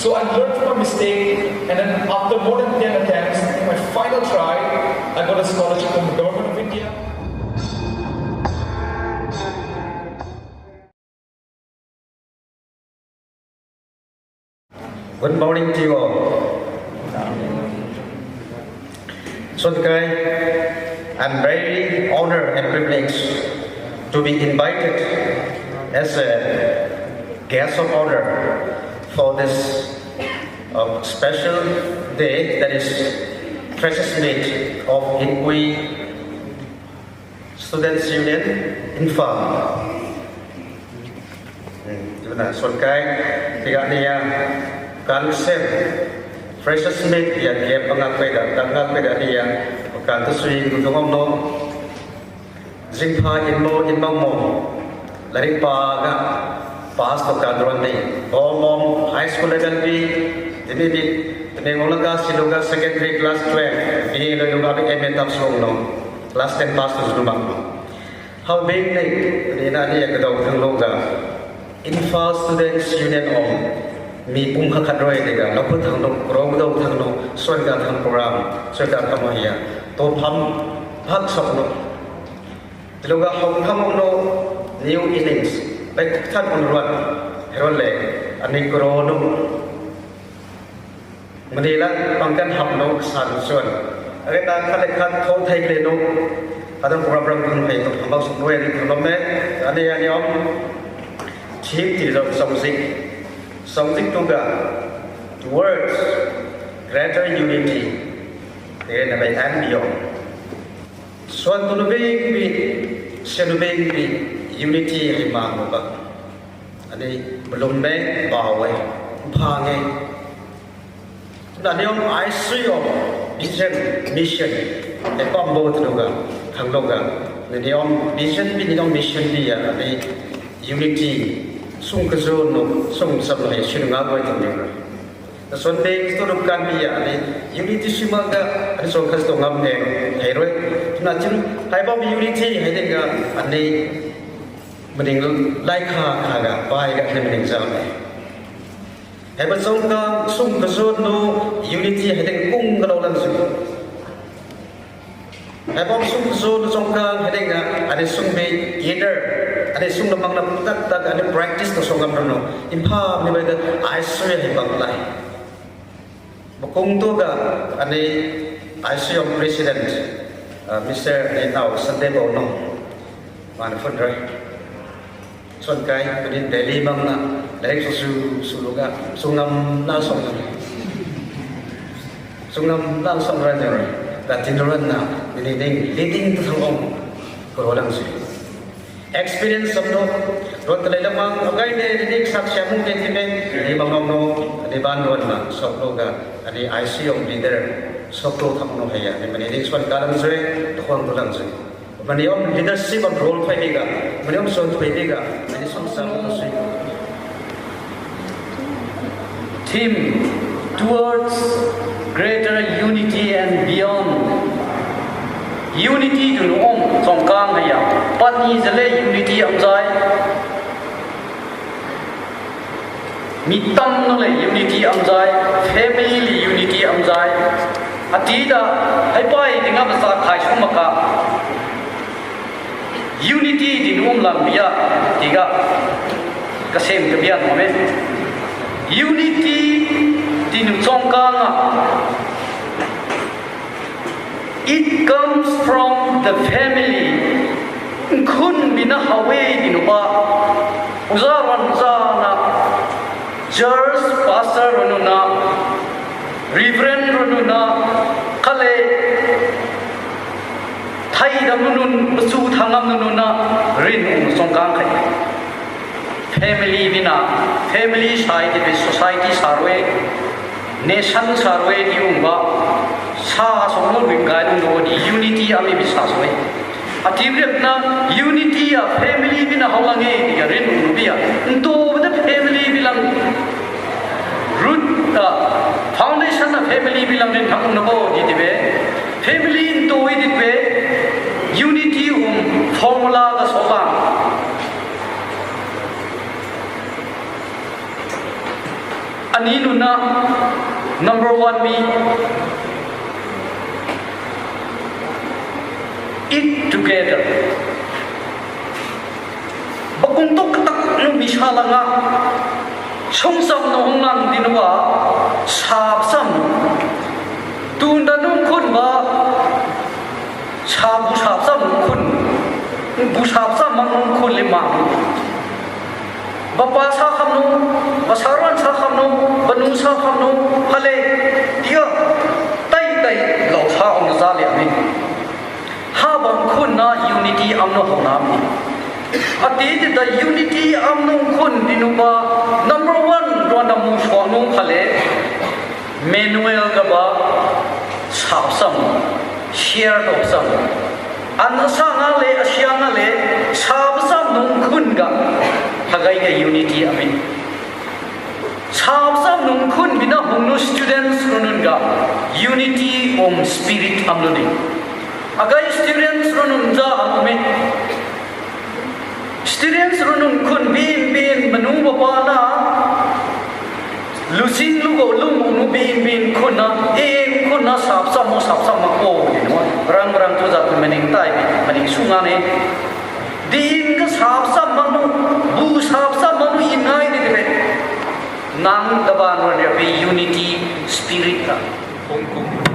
So I learned from my mistake, and then after more than 10 attempts, in my final try, I got a scholarship from the government of India. Good morning to you all. So I'm very honored and privileged to be invited as a guest of honor for this special day, that is Freshers Meet of Inpui Students Union Imphal. So Freshers Meet ya gap pangapeda dia kan tu sui tu ngom no jingpha in mo lari pa ga pass to kan ron nei mom high school level bi ini ngolaga siloga secondary class 12 ini lo yoga bi MA tap song no class 10 pass to rumah how big nei ni na dia ke dau thang loga Imphal Students Union omมีปุ่มขัดร้อยเด็กเราพูดทางนกร้องเราทางนกส่วนการทำโปรแกรมส่วนการทำอะไรตัวพัมพักสอบนกเราก็ห้องทำนก new innings ไปท่านคนรันเฮโร่เล่อันนี้กรอนุมันดีละบางการทำนกสั่นส่วนอะไรต่างๆคัดเขาไทยเลยนกอาจจะโปรแกรมคุณไปต้องทำเอาสุดด้วยนี่คือเราแม้อันนี้อ๋อชีพที่เราsomething to God, towards greater unity, and beyond. So to be unity himang ba. Ani belum be bawe pange. Dan yung I see of mission. E combo to ga thang lo ga. Ni yung vision bi ni yung mission dia ani unity. Sung kezo no sung samai shinga boy tong na son be to rum kan bi ya ni unity simaga ani song khas to ngam ne heroi na chin hai ba unity hai de ga ani maning lai kha ga pai ga ne maning jam hai ba song ka sung kezo no unity hai de kung ga lo lan su hai ba sung kezo no song ka hai de ga ani sung be either ada sung namang na tak ada practice to songam no Imphal ni ba Aisha Khumba lai bukong to ga ani Aisha president Mr. Now Sandebo no man fundra son kai ni Delhi bang na direct su luga sungam na song ran ne da tinran na ni leading to thong ko lang si experience of no rot le lamang agai ne dik sak shamu ke time ni bangam no ni ban ron ma sok lo ga ani ICO leader sok lo tham no haya ni mani dik swan kalam zre to khong to lang zre mani om leadership of role phai ga mani om son phai ga ani som sam to sui team towards greater unity and beyond. Unity to om song kang haya patni zale unity amjai mitam no le unity amjai family unity amjai atida hai pai dinga basa khai sumaka unity din om lambia tiga kasem kebian mame unity din song kang it comes from the family. Kun bina hawe dinuba uzaran zana church pastor rununa reverend rununa kale thai damunun basu thangam nununa rin songkang khai family bina family side of society sarwe nation sarwe di umba sa songno ringai no di unity ami bisa soi atibret na unity a family bina hawange di rin ubia to the family bilang root foundation of family bilang din thang no di dibe family to di dibe unity formula ga soba ani nuna number 1 mi eat together bakung tok tak nu misala nga songsam no honglang dinwa sab sam tunda nung khun ba sabu sab sam khun bu sab sam mang khun le ma bapa sa khamnu basaran sa khamnu banu sa khamnu hale dia tai tai lo sa ong za le ami ha bang khun na unity amno hona mi ati the unity amno khun dinuba number 1 rona mu shwanu khale manuel ga ba sapsam share of sam anasa ngale asya ngale sapsam nung khun ga hagai ga unity amin sapsam nung khun bina hongno students runun ga unity spirit amloni agai students runun ja amin students runun khun bin manu bapa na lusin lugo lum nu bin khuna khuna sap sam ma ko ni no rang tu za mening tai mening sunga ne din ka sap sam ma nu bu sap sam ma nu inai ni de nang da ba no de unity spirit ka ongku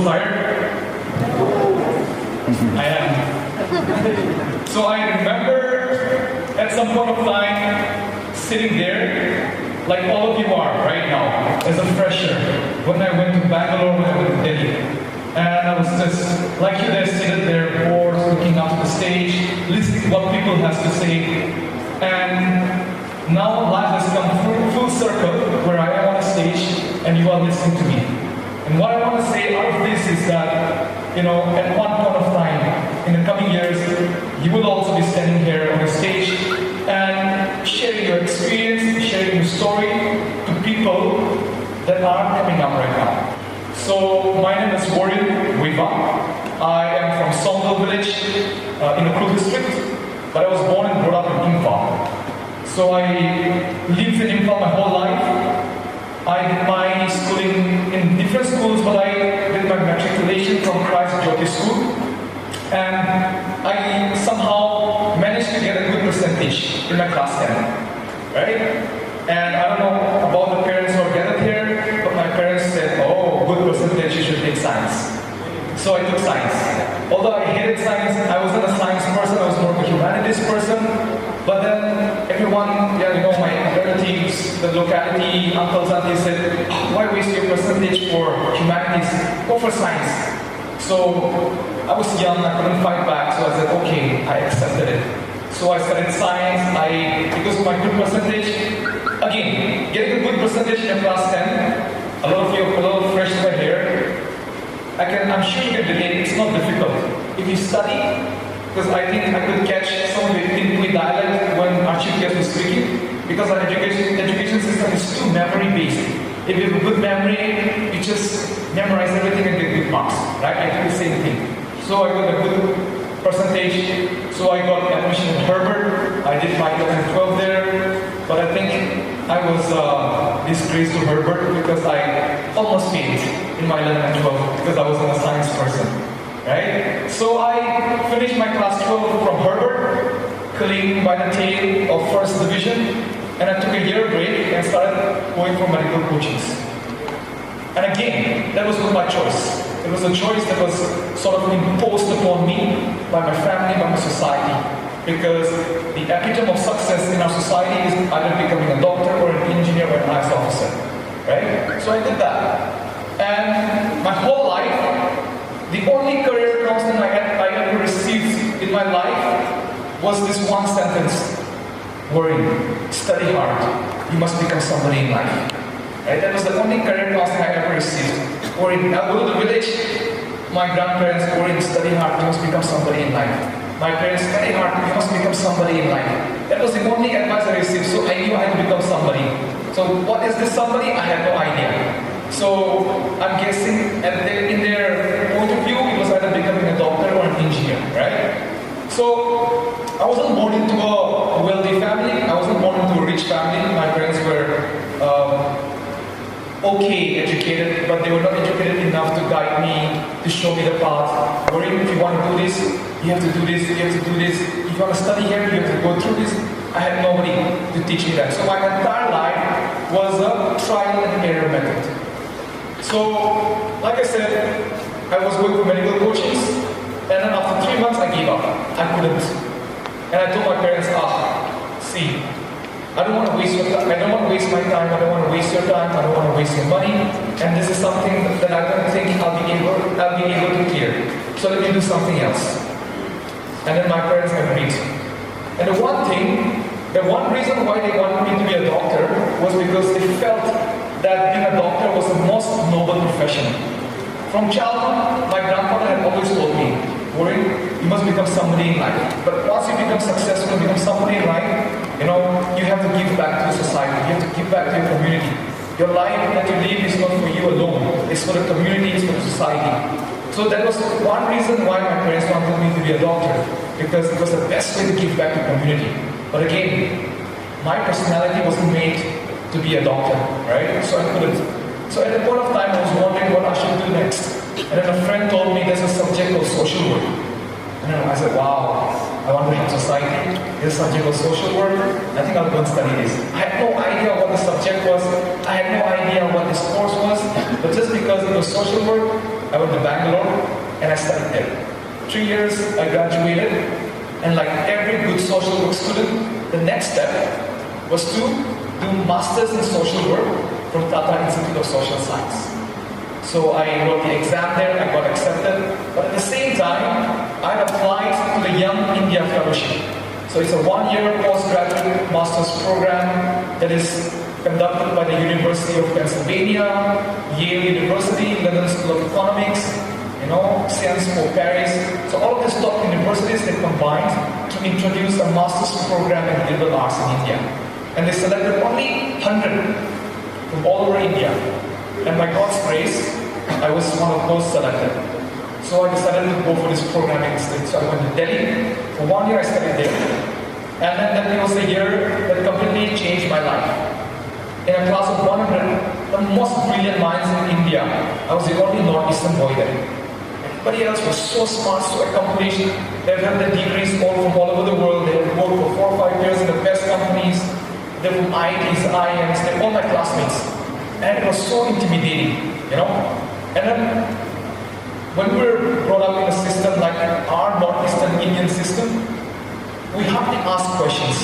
little tired? I am. So I remember at some point of time sitting there, like all of you are right now, as a fresher, when I went to Bangalore, when I went to Delhi. And I was just, like you there, seated there, bored, looking up to the stage, listening to what people has to say. And now life has come full circle, where I am on a stage, and you are listening to me. And what I want to say out of this is that, at one point of time, in the coming years, you will also be standing here on the stage and sharing your experience, sharing your story to people that are coming up right now. So, my name is Worin, Muivah. I am from Souvenir village in the Troupe district, but I was born and brought up in Imphal. So I lived in Imphal my whole life. I did my schooling in different schools, but I did my matriculation from Christ Jyoti School. And I somehow managed to get a good percentage in my class 10, right? And I don't know about the parents who are gathered here, but my parents said, oh, good percentage, you should take science. So I took science. Although I hated science, I wasn't a science person, I was more of a humanities person. But then everyone, my relatives, the locality, uncles, aunties said, why waste your percentage for humanities? Go for science. So I was young, I couldn't fight back, so I said, okay, I accepted it. So I studied science, because of my good percentage, again, getting a good percentage in class 10, a lot of freshmen are here. I'm sure you can relate, it's not difficult. If you study, because I think I could catch some of the Inpui dialect when our chief guest was speaking, because our education system is too memory-based. If you have a good memory, you just memorize everything and get good marks, right? I do the same thing. So I got a good percentage, so I got admission in Herbert. I did my 11 and 12 there, but I think I was disgraced to Herbert because I almost failed in my 11 and 12 because I wasn't a science person, right? So I finished my class 12 from Herbert, clinging by the tail of first division, and I took a year break and started going for medical coachings. And again, that was not my choice. It was a choice that was sort of imposed upon me by my family, by my society. Because the epitome of success in our society is either becoming a doctor or an engineer or an IAS officer, right? So I did that. And my whole life, the only career counseling I ever received in my life was this one sentence: Worin, study hard. You must become somebody in life. Right? That was the only career counseling I ever received. Worin, I'll go to the village. My grandparents, Worin, study hard. You must become somebody in life. My parents, study hard. You must become somebody in life. That was the only advice I received. So I knew I had to become somebody. So what is this somebody? I had no idea. So I'm guessing, in their point of view, it was either becoming a doctor or an engineer, right? So I wasn't born into a wealthy family. I wasn't born into a rich family. My parents were okay educated, but they were not educated enough to guide me, to show me the path. Worin, if you want to do this, you have to do this, you have to do this. If you want to study here, you have to go through this. I had nobody to teach me that. So my entire life was a trial and error method. So, like I said, I was going for medical coachings, and then after 3 months I gave up. I couldn't. And I told my parents, see, I don't want to waste your time. I don't want to waste my time. I don't want to waste your time. I don't want to waste your money. And this is something that I don't think I'll be able to clear. So let me do something else. And then my parents agreed. And the one reason why they wanted me to be a doctor was because they felt that being a doctor was the most noble profession. From childhood, my grandfather had always told me, Worin, you must become somebody in life. But once you become successful, become somebody in life, you have to give back to society. You have to give back to your community. Your life that you live is not for you alone. It's for the community, it's for the society. So that was one reason why my parents wanted me to be a doctor. Because it was the best way to give back to the community. But again, my personality wasn't made to be a doctor, right? So I couldn't. So at a point of time, I was wondering what I should do next. And then a friend told me there's a subject called social work. And then I said, wow, I want to help society. There's a subject called social work. I think I'll go and study this. I had no idea what the subject was. I had no idea what this course was. But just because it was social work, I went to Bangalore and I studied there. 3 years I graduated, and like every good social work student, the next step was to do Masters in Social Work from Tata Institute of Social Science. So I wrote the exam there, I got accepted, but at the same time, I applied to the Young India Fellowship. So it's a 1-year postgraduate master's program that is conducted by the University of Pennsylvania, Yale University, London School of Economics, Sciences Po Paris. So all of these top universities, they combined to introduce a master's program in liberal arts in India. And they selected only 100 from all over India. And by God's grace, I was one of those selected. So I decided to go for this program instead. So I went to Delhi. For 1 year I studied there. And then that was the year that completely changed my life. In a class of 100, the most brilliant minds in India, I was the only Northeastern boy there. Everybody else was so smart, so accomplished. They've had their degrees all from all over the world. They had worked for 4 or 5 years in the best companies. They're from IITs, IIMs, they're all my classmates. And it was so intimidating, And then, when we were brought up in a system like our Northeastern Indian system, we hardly ask questions.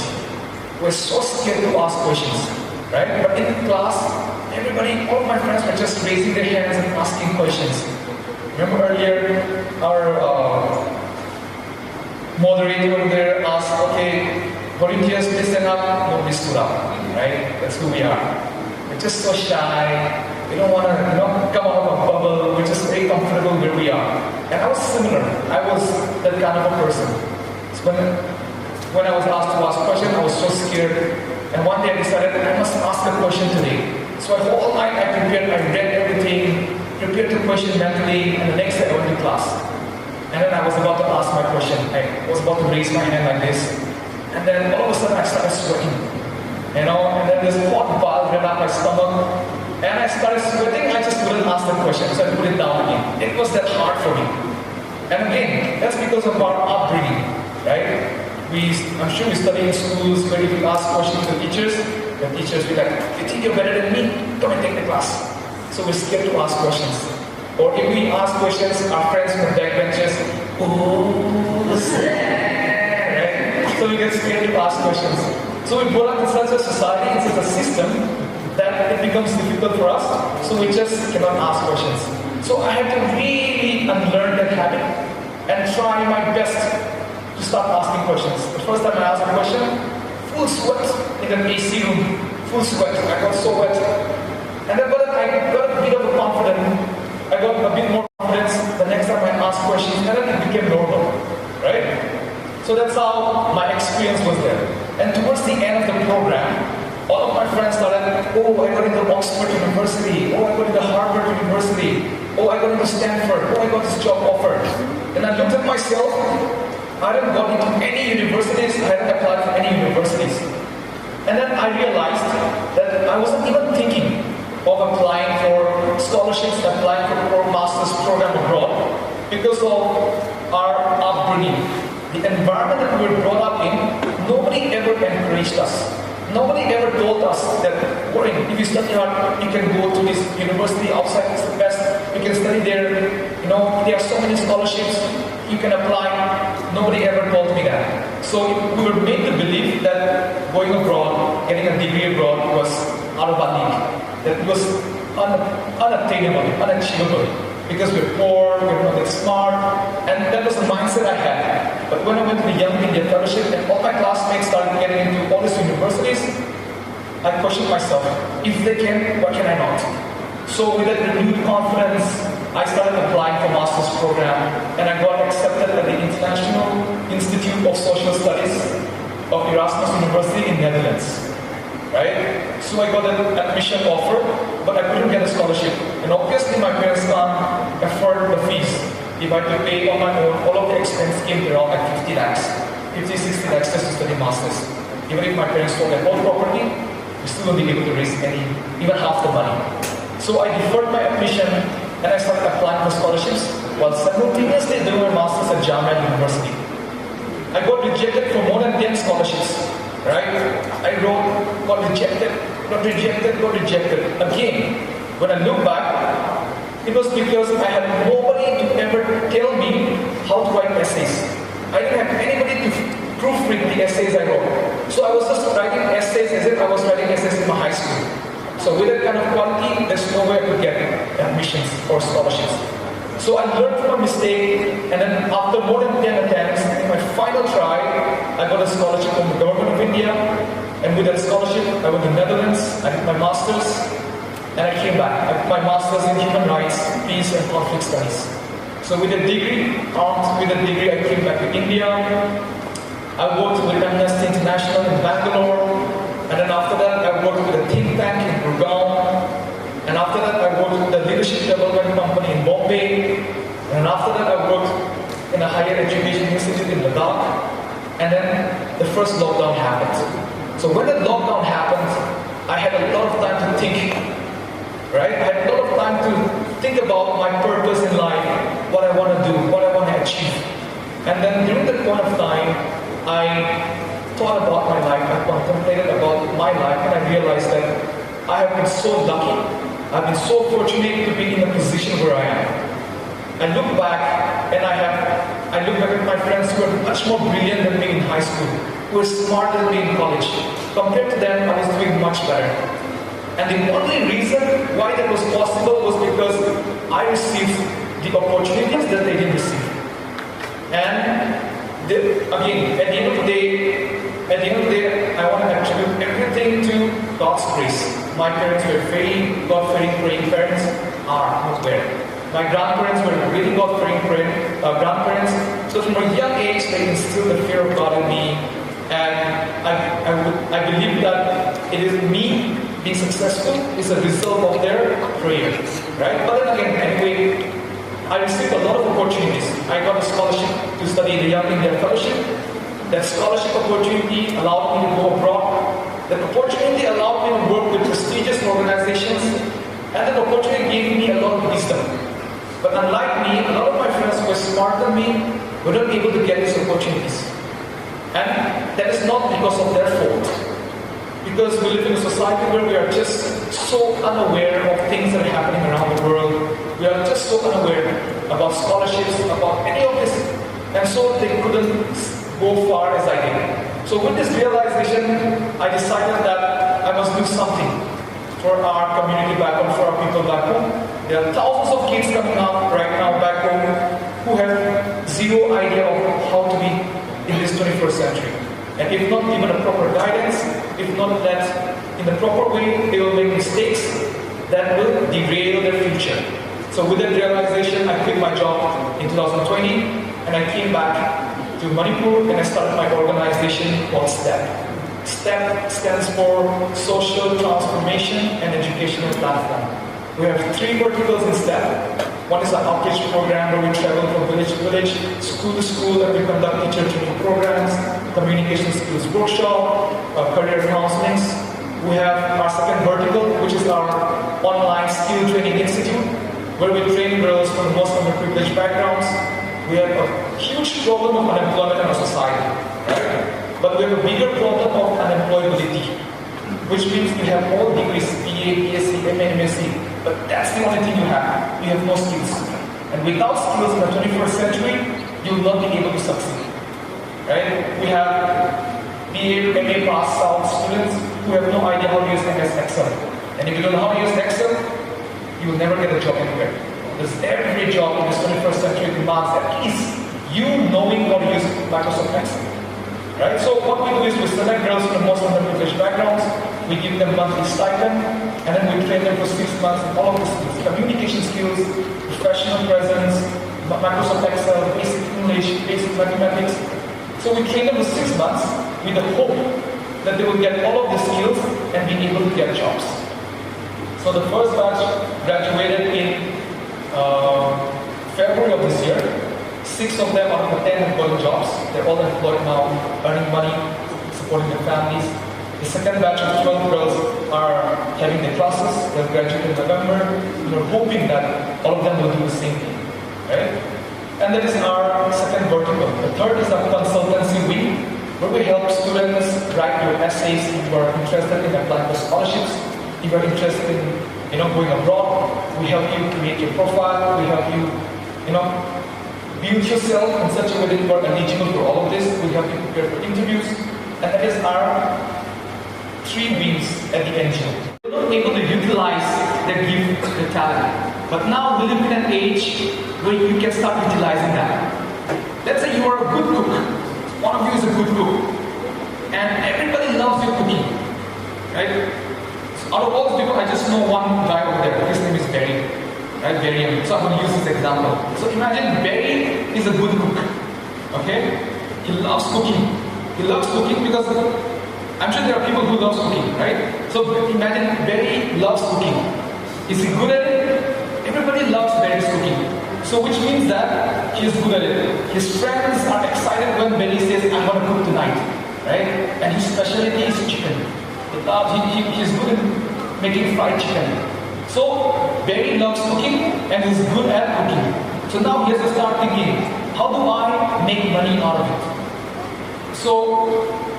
We're so scared to ask questions, right? But in the class, everybody, all of my friends were just raising their hands and asking questions. Remember earlier, our moderator over there asked, okay, volunteers, please stand up. Nobody stood up, right? That's who we are. We're just so shy. We don't want to, come out of a bubble. We're just very comfortable where we are. And I was similar. I was that kind of a person. So when I was asked to ask a question, I was so scared. And one day I decided I must ask a question today. So all night I prepared, I read everything, prepared the question mentally, and the next day I went to class. And then I was about to ask my question. I was about to raise my hand like this. And then all of a sudden I started sweating. And then this hot ball ran up my stomach. And I started sweating, I just couldn't ask the question, so I put it down again. It was that hard for me. And again, that's because of our upbringing, right? I'm sure we study in schools where if you ask questions to teachers, the teachers will be like, you think you're better than me? Come and take the class. So we're scared to ask questions. Or if we ask questions, our friends from the backbenchers, right? So we get scared to ask questions. So we brought up in such a society, in such a system, that it becomes difficult for us, so we just cannot ask questions. So I had to really unlearn that habit and try my best to start asking questions. The first time I asked a question, full sweat in an AC room, full sweat. I got so wet. And then I got a bit of a confidence. I got a bit more confidence the next time I asked questions, and then it became normal, right? So that's how my experience was there. And towards the end of the program, all of my friends started, I got into Oxford University, I got into Harvard University, I got into Stanford, I got this job offer. And I looked at myself, I hadn't got into any universities, I hadn't applied for any universities. And then I realized that I wasn't even thinking of applying for scholarships, applying for a master's program abroad, because of our upbringing. The environment that we were brought up in, nobody ever encouraged us. Nobody ever told us that, Worin, if you study hard, you can go to this university outside, it's the best, you can study there, there are so many scholarships, you can apply. Nobody ever told me that. So we were made to believe that going abroad, getting a degree abroad was out of our league, that it was unattainable, unachievable, because we're poor, we're not that smart, and that was the mindset I had. But when I went to the Young India Fellowship and all my classmates started getting into all these universities, I questioned myself, if they can, why can I not? So with that renewed confidence, I started applying for master's program, and I got accepted at the International Institute of Social Studies of Erasmus University in Netherlands. Right? So I got an admission offer, but I couldn't get a scholarship. And obviously my parents can't afford the fees. If I had to pay on my own, all of the expense came to around like 50 lakhs, 50, 60 lakhs just to study masters. Even if my parents sold their whole property, we still won't be able to raise even half the money. So I deferred my admission and I started applying for scholarships while simultaneously doing my masters at Changangei University. I got rejected for more than 10 scholarships. Right? I wrote, got rejected. Again, when I look back, It was because I had nobody to ever tell me how to write essays. I didn't have anybody to proofread the essays I wrote. So I was just writing essays as if I was writing essays in my high school. So with that kind of quality, there's no way I could get admissions or scholarships. So I learned from a mistake, and then after more than 10 attempts, in my final try, I got a scholarship from the government of India. And with that scholarship, I went to the Netherlands, I did my master's, and I came back. I did my master's in human rights, peace, and conflict studies. So with a degree, I came back to India. I worked with Amnesty International in Bangalore, and then after that, I worked with a think tank in Gurgaon, and after that, I worked with a leadership development company in Bombay, and after that, I worked in a higher education institute in Ladakh, and then the first lockdown happened. So when the lockdown happened, I had a lot of time to think, right? I had a lot of time to think about my purpose in life, what I want to do, what I want to achieve. And then during that point of time, I thought about my life, I contemplated about my life, and I realized that I have been so lucky, I've been so fortunate to be in the position where I am. I look back and I look back at my friends who are much more brilliant than me in high school, who were smarter than me in college. Compared to them, I was doing much better. And the only reason why that was possible was because I received the opportunities that they didn't receive. And again, at the end of the day, I want to attribute everything to God's grace. My parents were very God-fearing, praying parents, not there. My grandparents were really God-fearing grandparents. So from a young age, they instilled the fear of God in me. And I believe that it is me being successful is a result of their prayer, right? But then again, anyway, I received a lot of opportunities. I got a scholarship to study the Young India Fellowship. That scholarship opportunity allowed me to go abroad. That opportunity allowed me to work with prestigious organizations. And that opportunity gave me a lot of wisdom. But unlike me, a lot of my friends who were smarter than me were not able to get these opportunities. And that is not because of their fault. Because we live in a society where we are just so unaware of things that are happening around the world. We are just so unaware about scholarships, about any of this. And so they couldn't go far as I did. So with this realization, I decided that I must do something for our community back home, for our people back home. There are thousands of kids coming up right now back home who have zero idea of how to be in this 21st century. And if not given a proper guidance, if not that in the proper way, they will make mistakes that will derail their future. So with that realization, I quit my job in 2020 and I came back to Manipur and I started my organization called Sept. Sept stands for Social Transformation and Educational Platform. We have 3 verticals in Sept. One is an outreach program where we travel from village to village, school to school, and we conduct teacher training programs, communication skills workshop, career counselings. We have our second vertical, which is our online skill training institute, where we train girls from the most underprivileged backgrounds. We have a huge problem of unemployment in our society, right? But we have a bigger problem of unemployability, which means we have all degrees, BA, BSc, MA, MSc, but that's the only thing you have. You have no skills. And without skills in the 21st century, you will not be able to succeed. Right? We have BA, MA pass out students who have no idea how to use MS Excel. And if you don't know how to use Excel, you will never get a job anywhere. Because every job in this 21st century demands at least you knowing how to use Microsoft Excel. Right? So what we do is we select girls from the most underprivileged backgrounds, we give them monthly stipend, and then we train them for 6 months in all of the skills. Communication skills, professional presence, Microsoft Excel, basic English, basic mathematics. So we train them for 6 months with the hope that they will get all of the skills and be able to get jobs. So the first batch graduated in February of this year. 6 of them out of the 10 have gotten jobs. They're all employed now, earning money, supporting their families. The second batch of 12 girls are having their classes. They'll graduate in November. We're hoping that all of them will do the same thing. Right? And that is our second vertical. The third is our consultancy wing, where we help students write their essays if you are interested in applying for scholarships, if you are interested in going abroad. We help you create your profile. We help you, build yourself in such a way that you are eligible for all of this. We help you prepare for interviews. And that is our 3 wings at the NGO. We're not able to utilize their gift, their talent. But now we live in an age where you can start utilizing that. Let's say you are a good cook. One of you is a good cook. And everybody loves your cooking. Right? So out of all these people, I just know one guy over there. His name is Barry. Right? Barry. So I'm going to use this example. So imagine Barry is a good cook. Okay? He loves cooking. He loves cooking because I'm sure there are people who love cooking, right? So imagine Barry loves cooking. Is he good at it? Everybody loves Barry's cooking. So which means that he is good at it. His friends are excited when Barry says, I'm going to cook tonight, right? And his specialty is chicken. He's good at making fried chicken. So Barry loves cooking and is good at cooking. So now he has to start thinking, how do I make money out of it? So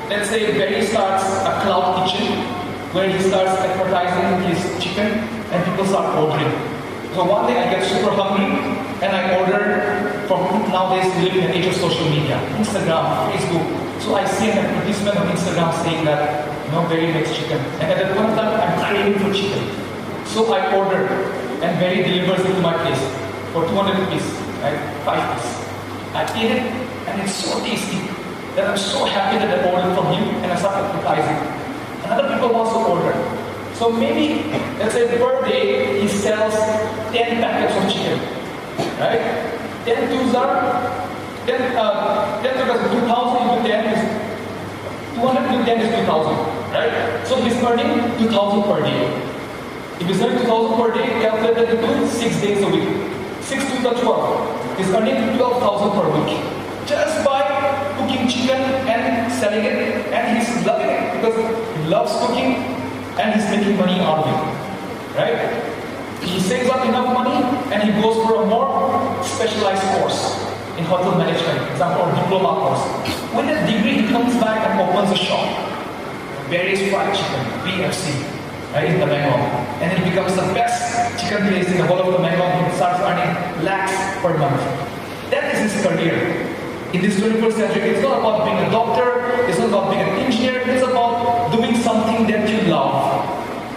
let's say Barry starts a cloud kitchen where he starts advertising his chicken and people start ordering. So one day I get super hungry and I order from nowadays we live in an age of social media, Instagram, Facebook. So I see an advertisement on Instagram saying that Barry makes chicken. And at that point of time I'm craving for chicken. So I order and Barry delivers it to my place for 200 rupees, right? 5 piece. I eat it and it's so tasty that I'm so happy that I ordered from him and I start advertising. And other people also order. So maybe, let's say per day, he sells 10 packets of chicken, right? 10 twos are, 10 because 2,000 into 10 is, 200 into 10 is 2,000, right? So he's earning 2,000 per day. If he's earning 2,000 per day, calculate that into 6 days a week. 6 twos are 12. He's earning 12,000 per week. Just by cooking chicken and selling it, and he's loving it because he loves cooking and he's making money out of it, right? He saves up enough money and he goes for a more specialized course in hotel management, for example, or diploma course. With that degree, he comes back and opens a shop, Barry's Fried Chicken, BFC, right, in Temangong, and it becomes the best chicken place in the whole of Temangong. He starts earning lakhs per month. That is his career. In this 21st century, it's not about being a doctor, it's not about being an engineer, it's about doing something that you love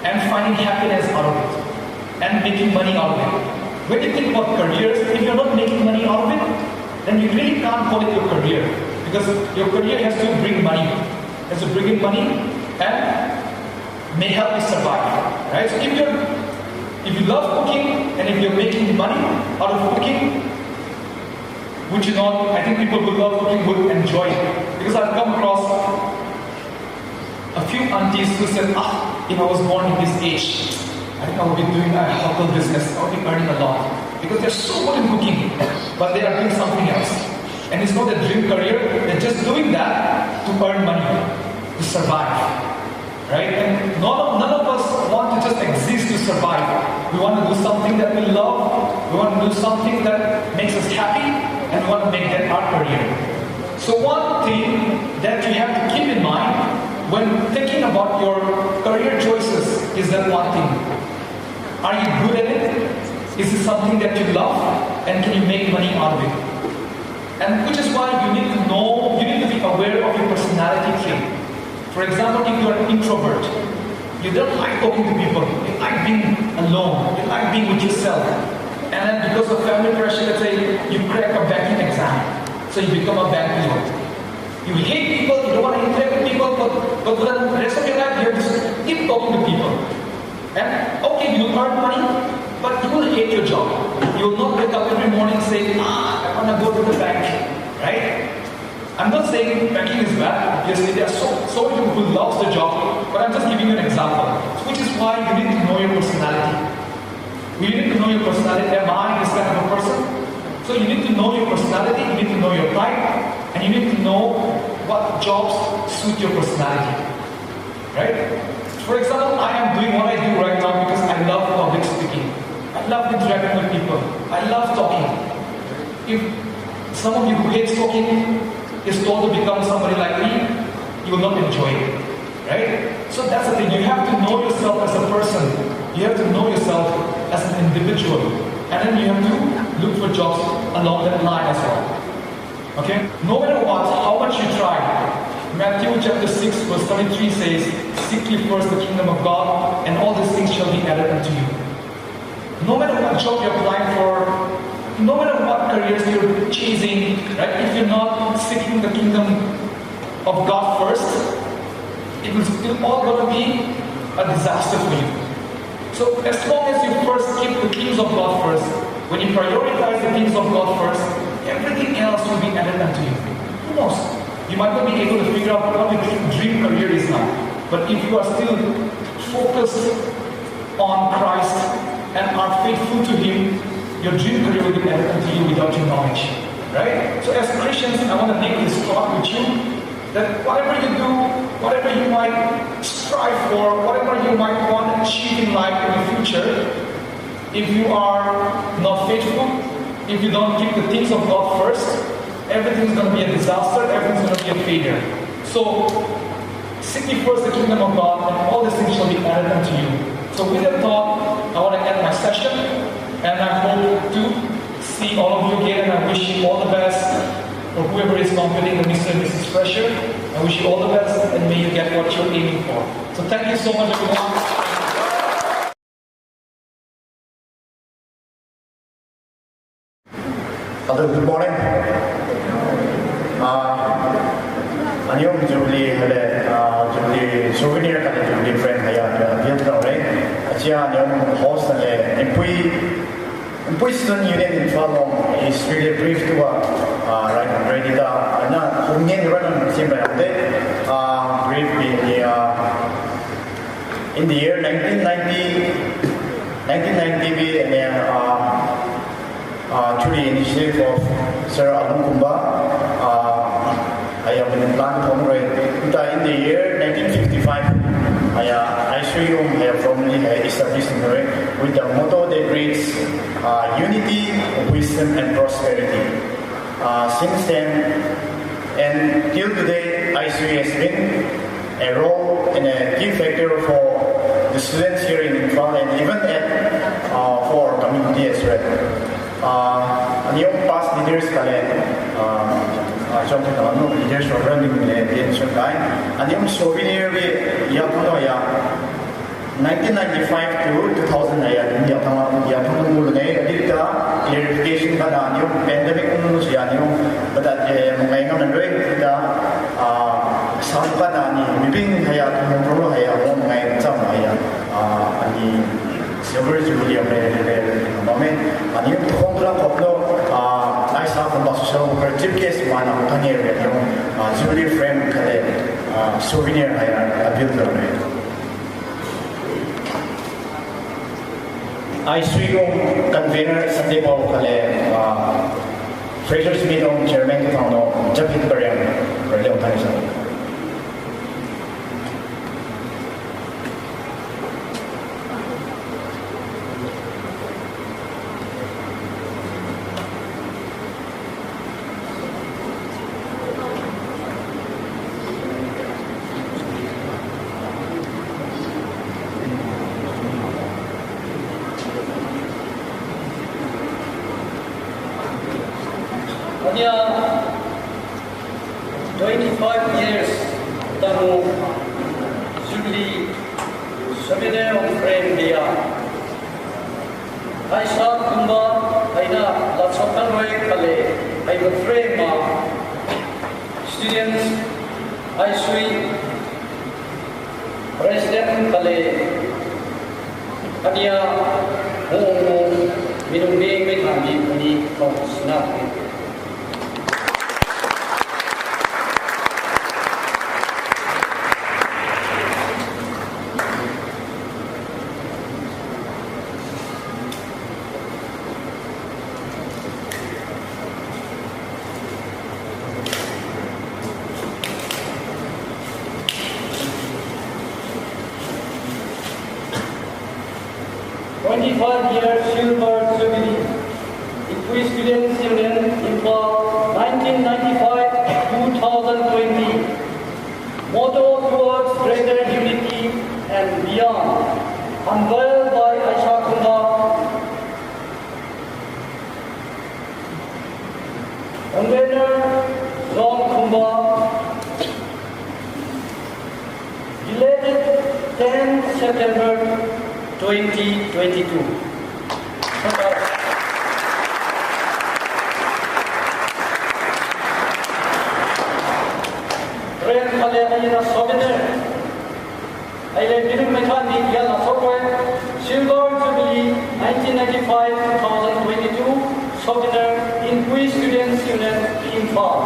and finding happiness out of it and making money out of it. When you think about careers, if you're not making money out of it, then you really can't call it your career because your career has to bring money. It has to bring in money and may help you survive. Right? So if you love cooking and if you're making money out of cooking, would you not? I think people who love cooking would enjoy it. Because I've come across a few aunties who said, if I was born in this age, I think I would be doing a hotel business. I would be earning a lot. Because they're so good in cooking, but they are doing something else. And it's not a dream career, they're just doing that to earn money, to survive. Right? And none of us want to just exist to survive. We want to do something that we love, we want to do something that makes us happy, and we want to make that our career. So one thing that you have to keep in mind when thinking about your career choices is that one thing. Are you good at it? Is it something that you love? And can you make money out of it? And which is why you need to be aware of your personality trait. For example, if you are an introvert, you don't like talking to people, you like being alone, you like being with yourself. And then because of family pressure, let's say you crack a banking exam, so you become a bank pilot. You hate people, you don't want to interact with people, but for the rest of your life, you just keep talking to people. And okay, you'll earn money, but you will hate your job. You will not wake up every morning and say, I want to go to the bank, right? I'm not saying banking is bad. Obviously, there are so many people who love the job, but I'm just giving you an example, which is why you need to know your personality. You need to know your personality. Am I this kind of a person? So you need to know your personality, you need to know your type, and you need to know what jobs suit your personality. Right? For example, I am doing what I do right now because I love public speaking. I love interacting with people. I love talking. If some of you who hates talking is told to become somebody like me, you will not enjoy it. Right? So that's the thing. You have to know yourself as a person. you have to know yourself as an individual. And then you have to look for jobs along that line as well. Okay? No matter what, how much you try, Matthew chapter 6 verse 33 says, "Seek ye first the kingdom of God, and all these things shall be added unto you." No matter what job you're applying for, no matter what careers you're chasing, right? If you're not seeking the kingdom of God first, it will still all going to be a disaster for you. So as long as you first keep the things of God first, when you prioritize the things of God first, everything else will be added unto you. Who knows? You might not be able to figure out what your dream career is now. But if you are still focused on Christ and are faithful to Him, your dream career will be added unto you without your knowledge. Right? So as Christians, I want to make this thought with you, that whatever you do, whatever you might strive for, whatever you might want to achieve in life in the future, if you are not faithful, if you don't keep the things of God first, everything's going to be a disaster, everything's going to be a failure. So, seek ye first the kingdom of God, and all these things shall be added unto you. So with that thought, I want to end my session, and I hope to see all of you again, and I wish you all the best. For whoever is completing the Mr. and Mrs. Fresher, I wish you all the best, and may you get what you're aiming for. So thank you so much, everyone. Hello, good morning. 안녕, Jubilee, Jubilee, Souvenir, Jubilee friend, Vietnam, right? 안녕, host, Inpui student union in Imphal is really brief to right already. Na hongin run simple brief in the year 1990 through the initiative of Sir Aisha Khumba, I have been planned home right. In the year 1955, I formally established with the motto that reads unity, wisdom, and prosperity. Since then, and till today, ISUE has been a role and a key factor for the students here in Imphal and even for our community as well. Yung past leaders leaders were running yung Souvenir 1995 to 2000 clarification yung pandemic yung sampa bibing silver Jubilee yung tukong lang Aisha Khumba social tip case yung Jubilee frame Souvenir build Aisha yung convener sa tipo Frasers meet on chairman Jubilee Paangkriang 25 years tamu Jubilee Souvenir frame dia Aisha Khumba aina la Changangei kale aina frame ma students ISUE president kale ania minung ding me thami ni kosna 25-year silver jubilee. Inpui Students Union Imphal 1995-2020. Motto towards greater unity and beyond. Unveiled by Unveiler Aisha Khumba, dated 10 September 2022. Ren Khale Ayina Souvenir, Aile Binum Methani Yala Software, Silver Jubilee 1995-2022, Souvenir, Inpui Students Union, Imphal.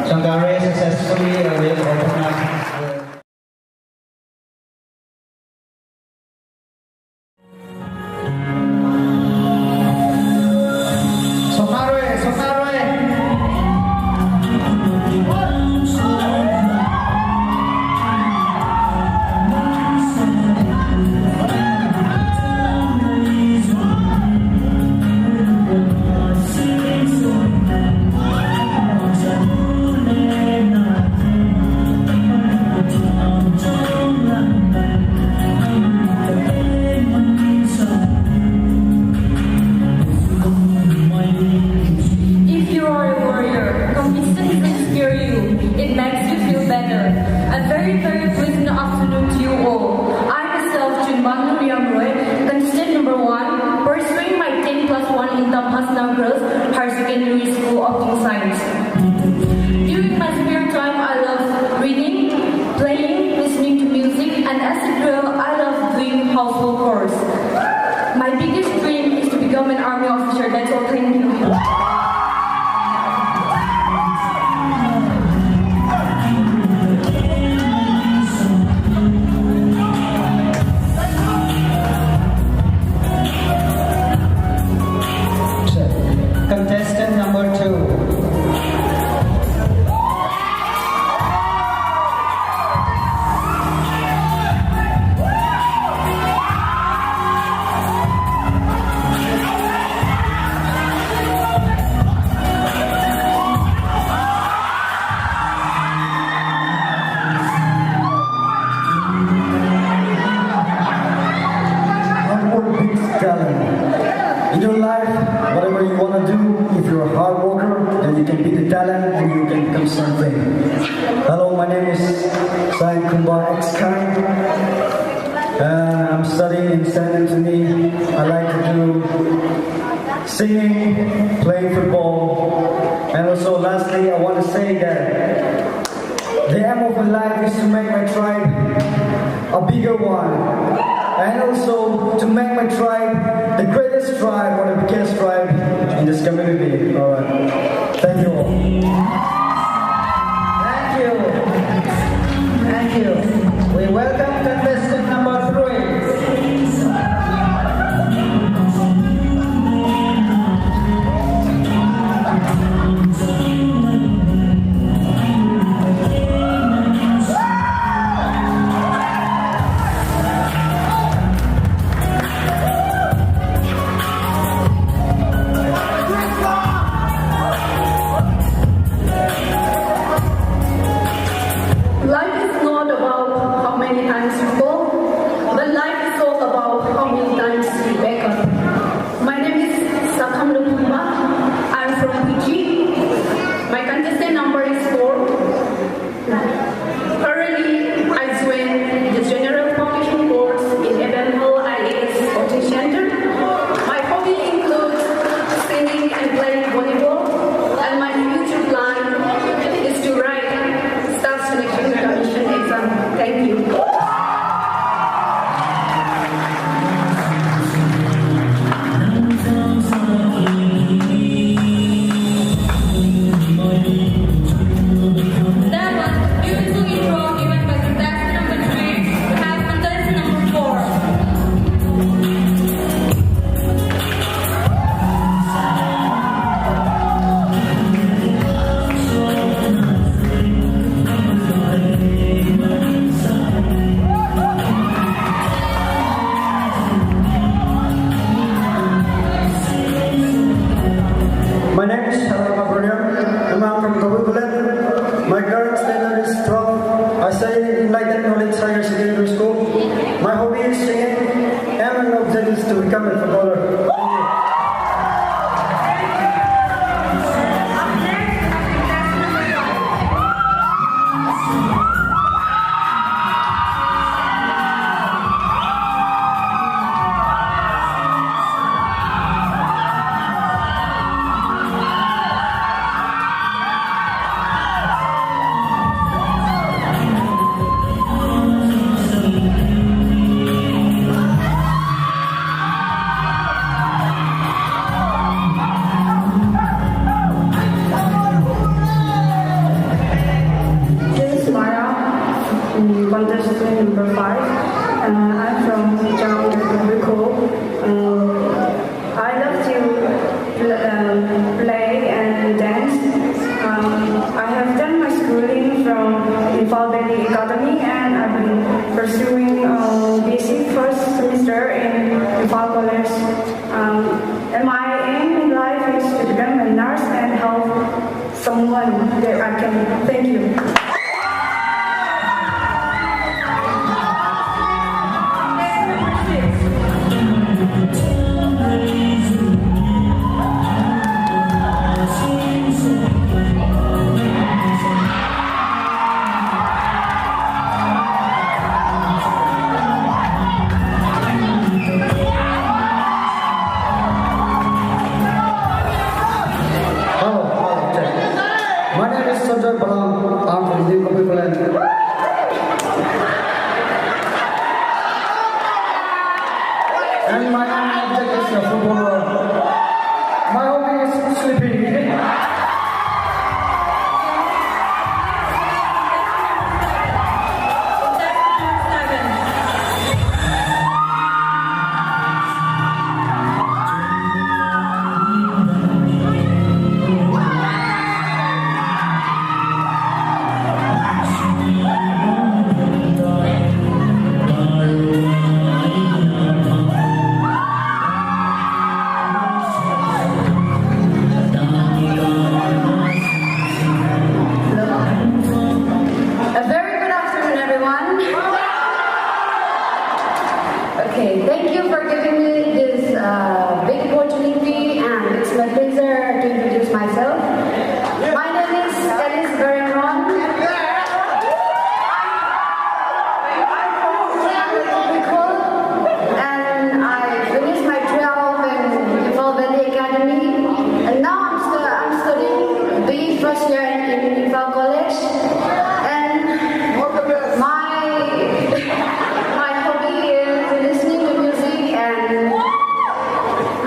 Changangei successfully will open up. During my spare time, I love reading, playing, listening to music, and as a girl, I love doing household chores. My biggest dream is to become an army officer. That's all. Thank you. Contestant number 2. In your life, whatever you want to do, if you're a hard worker, then you can be the talent and you can become something. Hello, my name is Aisha Khumba ex-kind. I'm studying in St. Anthony. I like to do singing, playing football, and also lastly, I want to say that the aim of my life is to make my tribe a bigger one. And also to make my tribe the greatest tribe or the biggest tribe in this community. Alright. Thank you all. Thank you. Thank you. We welcome contestant number 3. I study Enlightened Knowledge Higher Secondary School. My hobby is singing, and my objective is to become a footballer. Number 5. I'm from Changangei. I love to play and dance. I have done my schooling from Imphal Academy, and I've been pursuing basic first semester in Imphal College. And my aim in life is to become a nurse and help someone that I can. Thank you. And my object is a footballer. My hobby is sleeping. Okay, thank you for giving me this big opportunity, and it's my pleasure to introduce myself. My name is riamroi. And I finished my 12 in Imphal Academy, and now I'm studying the first year in Imphal College. And my hobby is listening to music and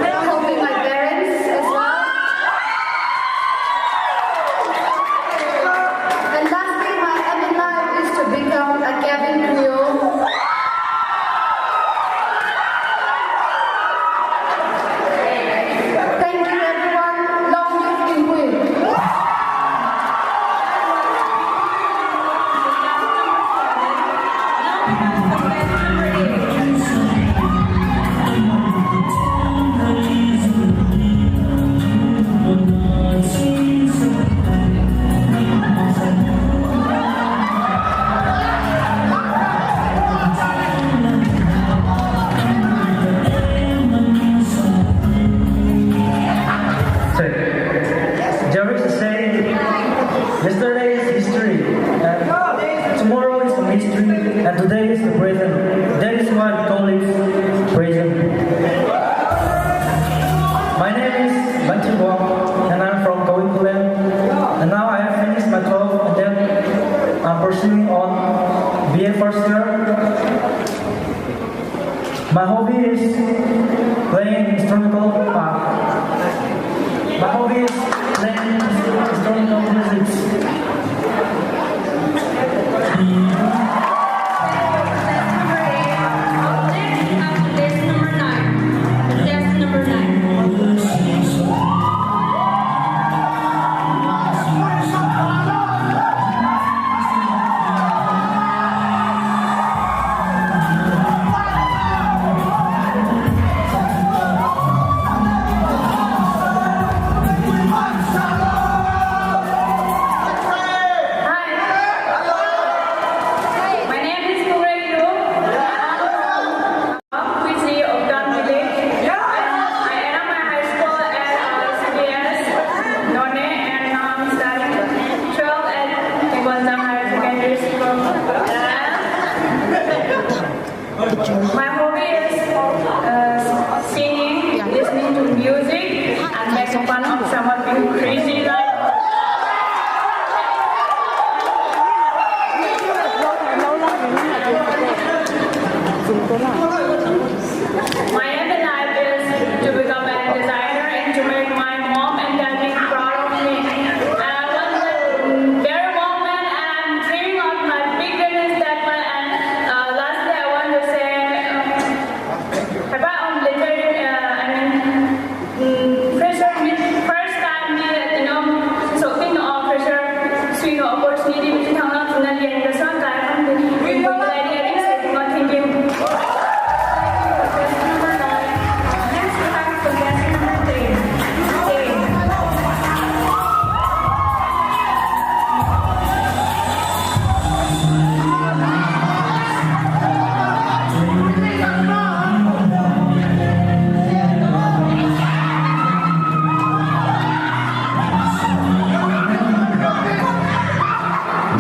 helping my parents as well. And lastly, my aim in life is to become a cabin crew. Thank you everyone. Long live Inpui. There is a saying, yesterday is history, and tomorrow is a mystery, and today is the present. That is why we call it present. My name is Muivah, and I'm from Worin, and now I have finished my 12, and then I'm pursuing on BA first year. My hobby is playing instrumental. My hobby is playing instrumental music. My aim in life is to become a designer and to make my mom and dad proud of me. And I want to very woman and I'm dreaming of my big dream is that one. And lastly, I want to say, have I first time something of pressure, sweet opportunity which is not to the end of some time. Thank you.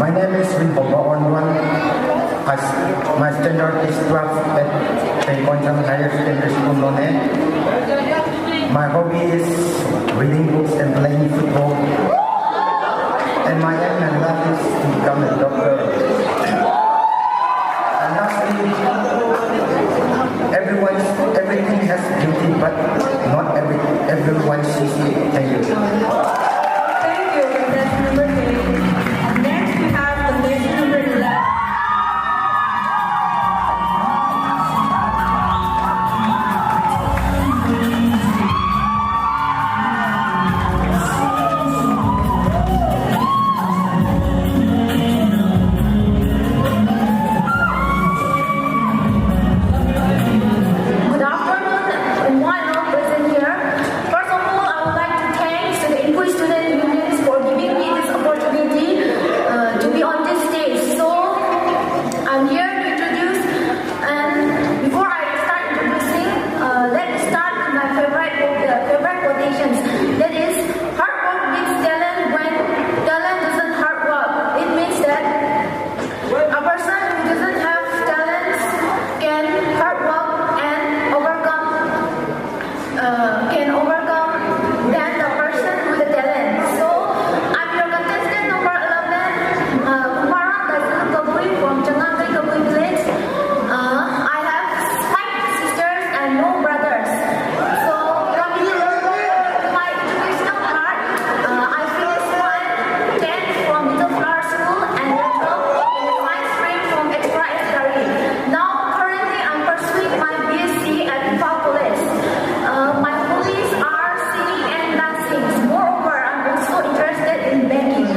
My name is Worin. My standard is 12 at Paangkriang Higher Secondary School, Lone. My hobby is reading books and playing football. And my aim in life is to become a doctor. And lastly, everything has beauty, but not everyone sees it. Thank you. Thank you, that's number 8. Next we have contestant number 11. Good afternoon, everyone present here. First of all, I would like to thank the Inpui student unions for giving me this opportunity to be on this stage. So I'm here to introduce, and before I start introducing, let's start with my favorite quotations. That is, hard work beats talent when talent doesn't hard work. It means that a person who doesn't have talents can hard work and overcome than the person with the talent. So I'm your contestant number 11, from Changangei village. I have 5 sisters and no brothers. So coming to my educational part, I finished my 10th from Middle Flower School and 12th in the science stream from extra career. Now currently I'm pursuing my BSc at Imphal College. My hobbies are singing and dancing. Moreover, I'm also interested in banking.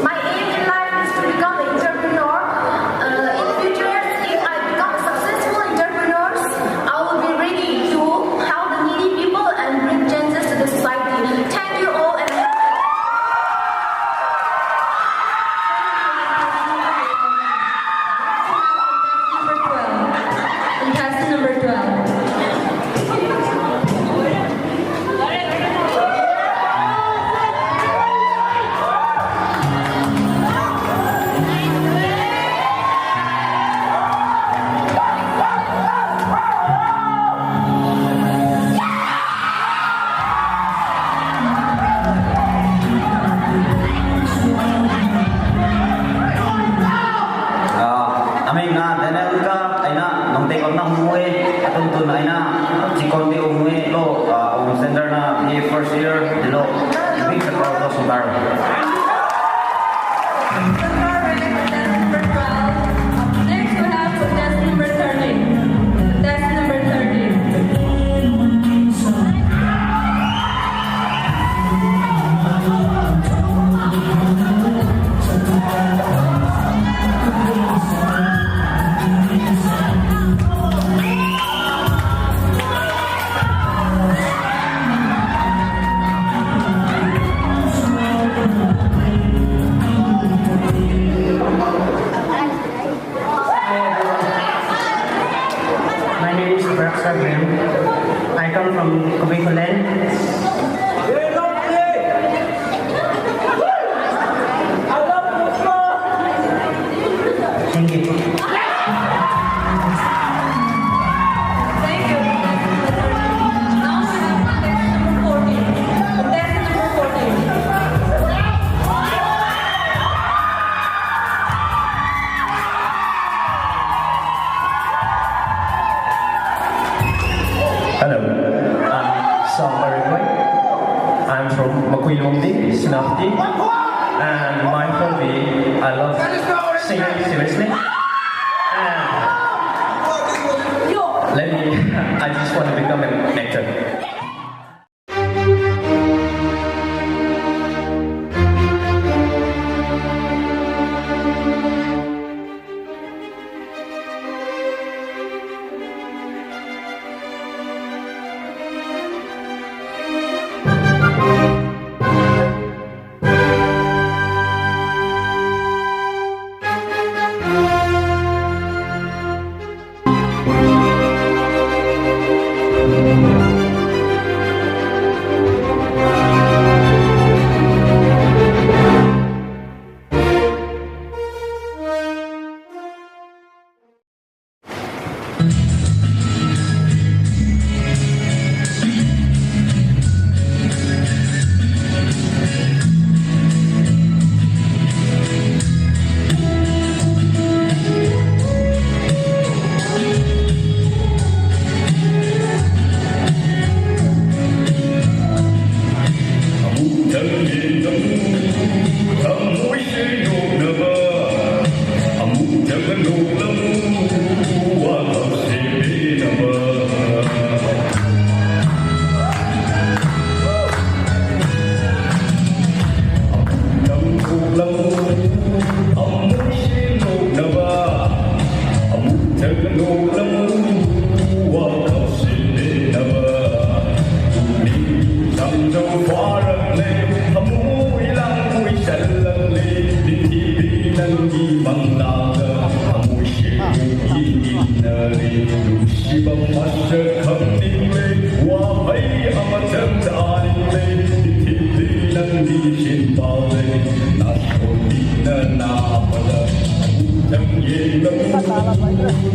My aim in life is to become an entrepreneur. In future, if I become a successful entrepreneur, I will be ready to help the needy people and bring changes to the society. Thank you all. And contestant number 12. Amin na Daniel ka ay na nung take out ng umuwi atong tun ay na si Conti umuwi lo sender na ni first year dilo big sa crowd of Subar. Next we have contestant number 13. Contestant number 13. My name is I come from Kuwait. Thank you. Thank you. Now we have contestant number 14. Contestant number 14. personality and my hobby. I love singing seriously. And I just want to become an actor.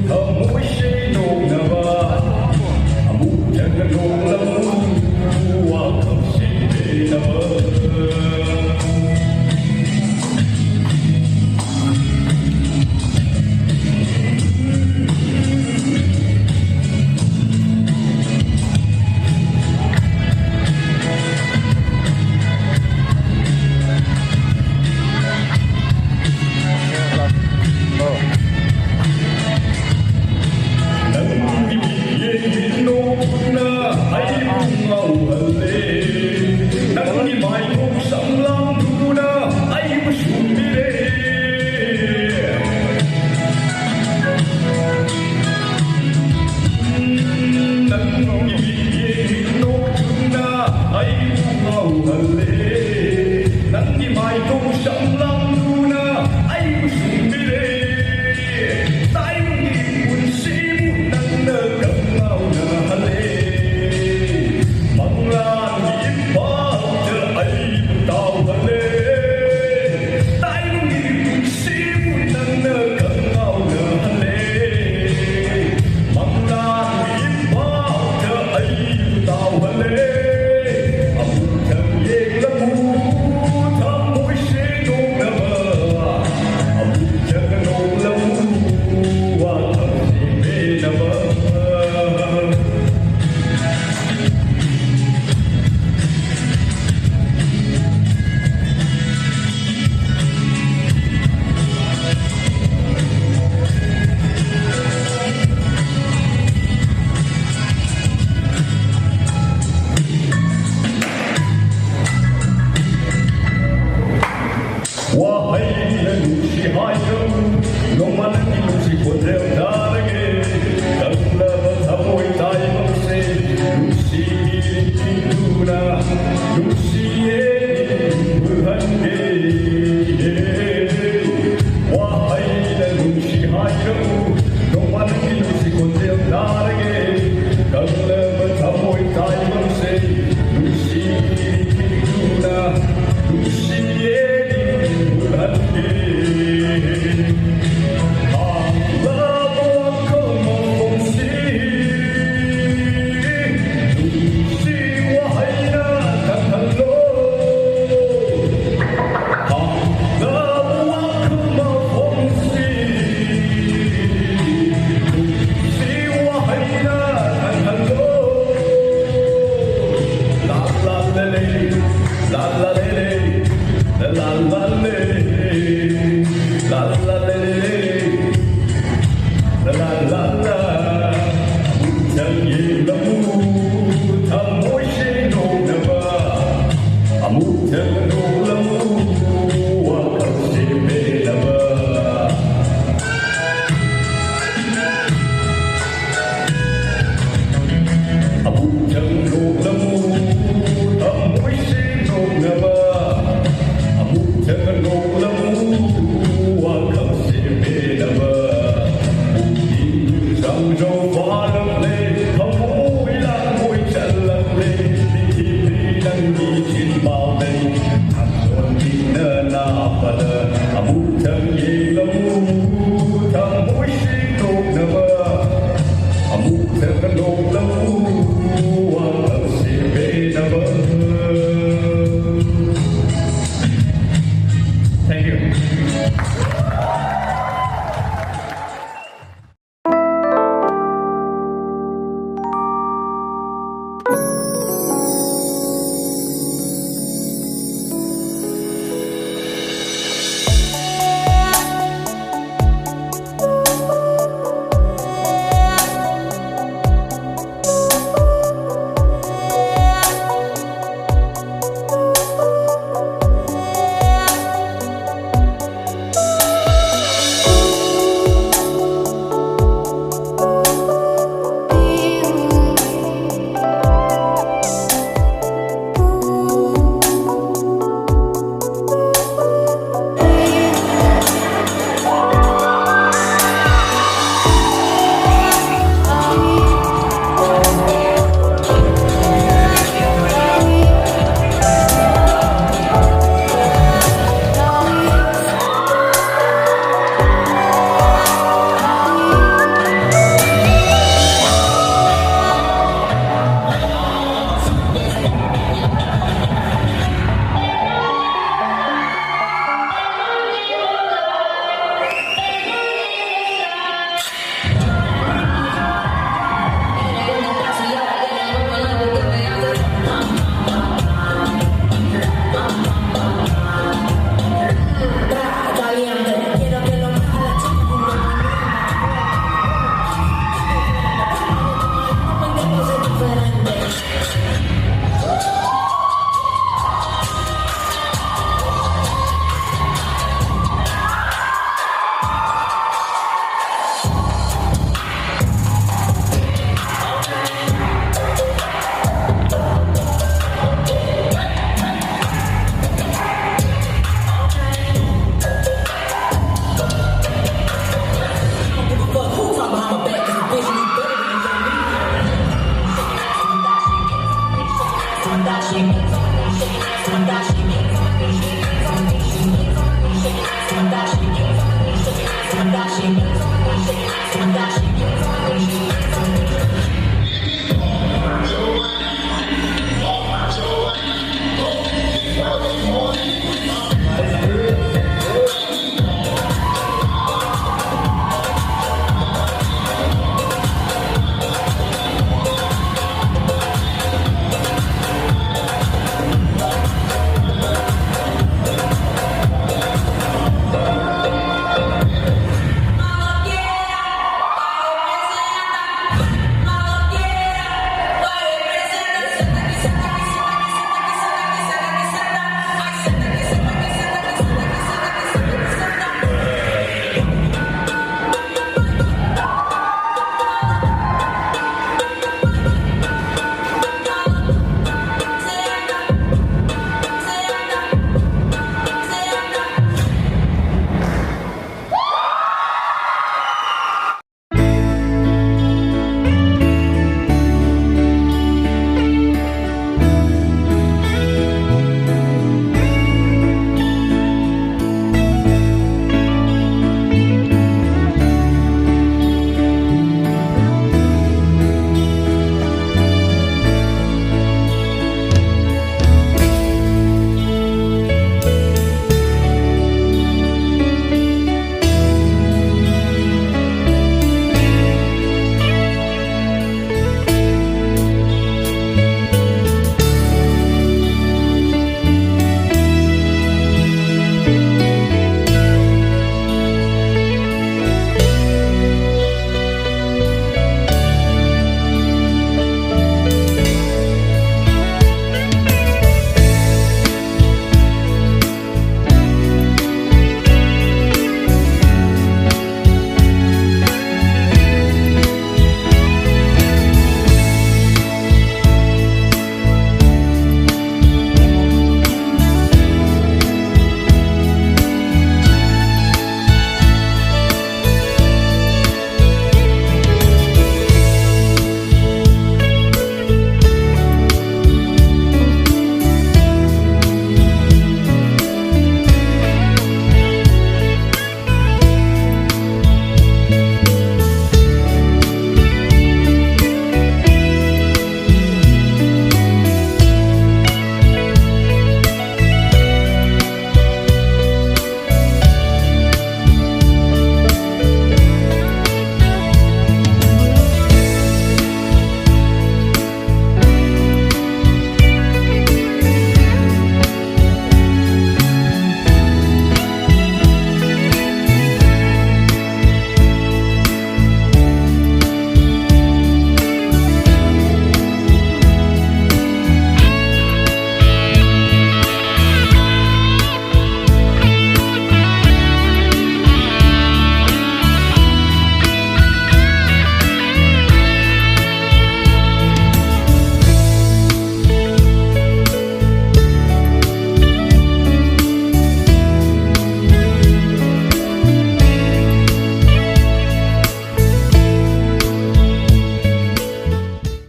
Oh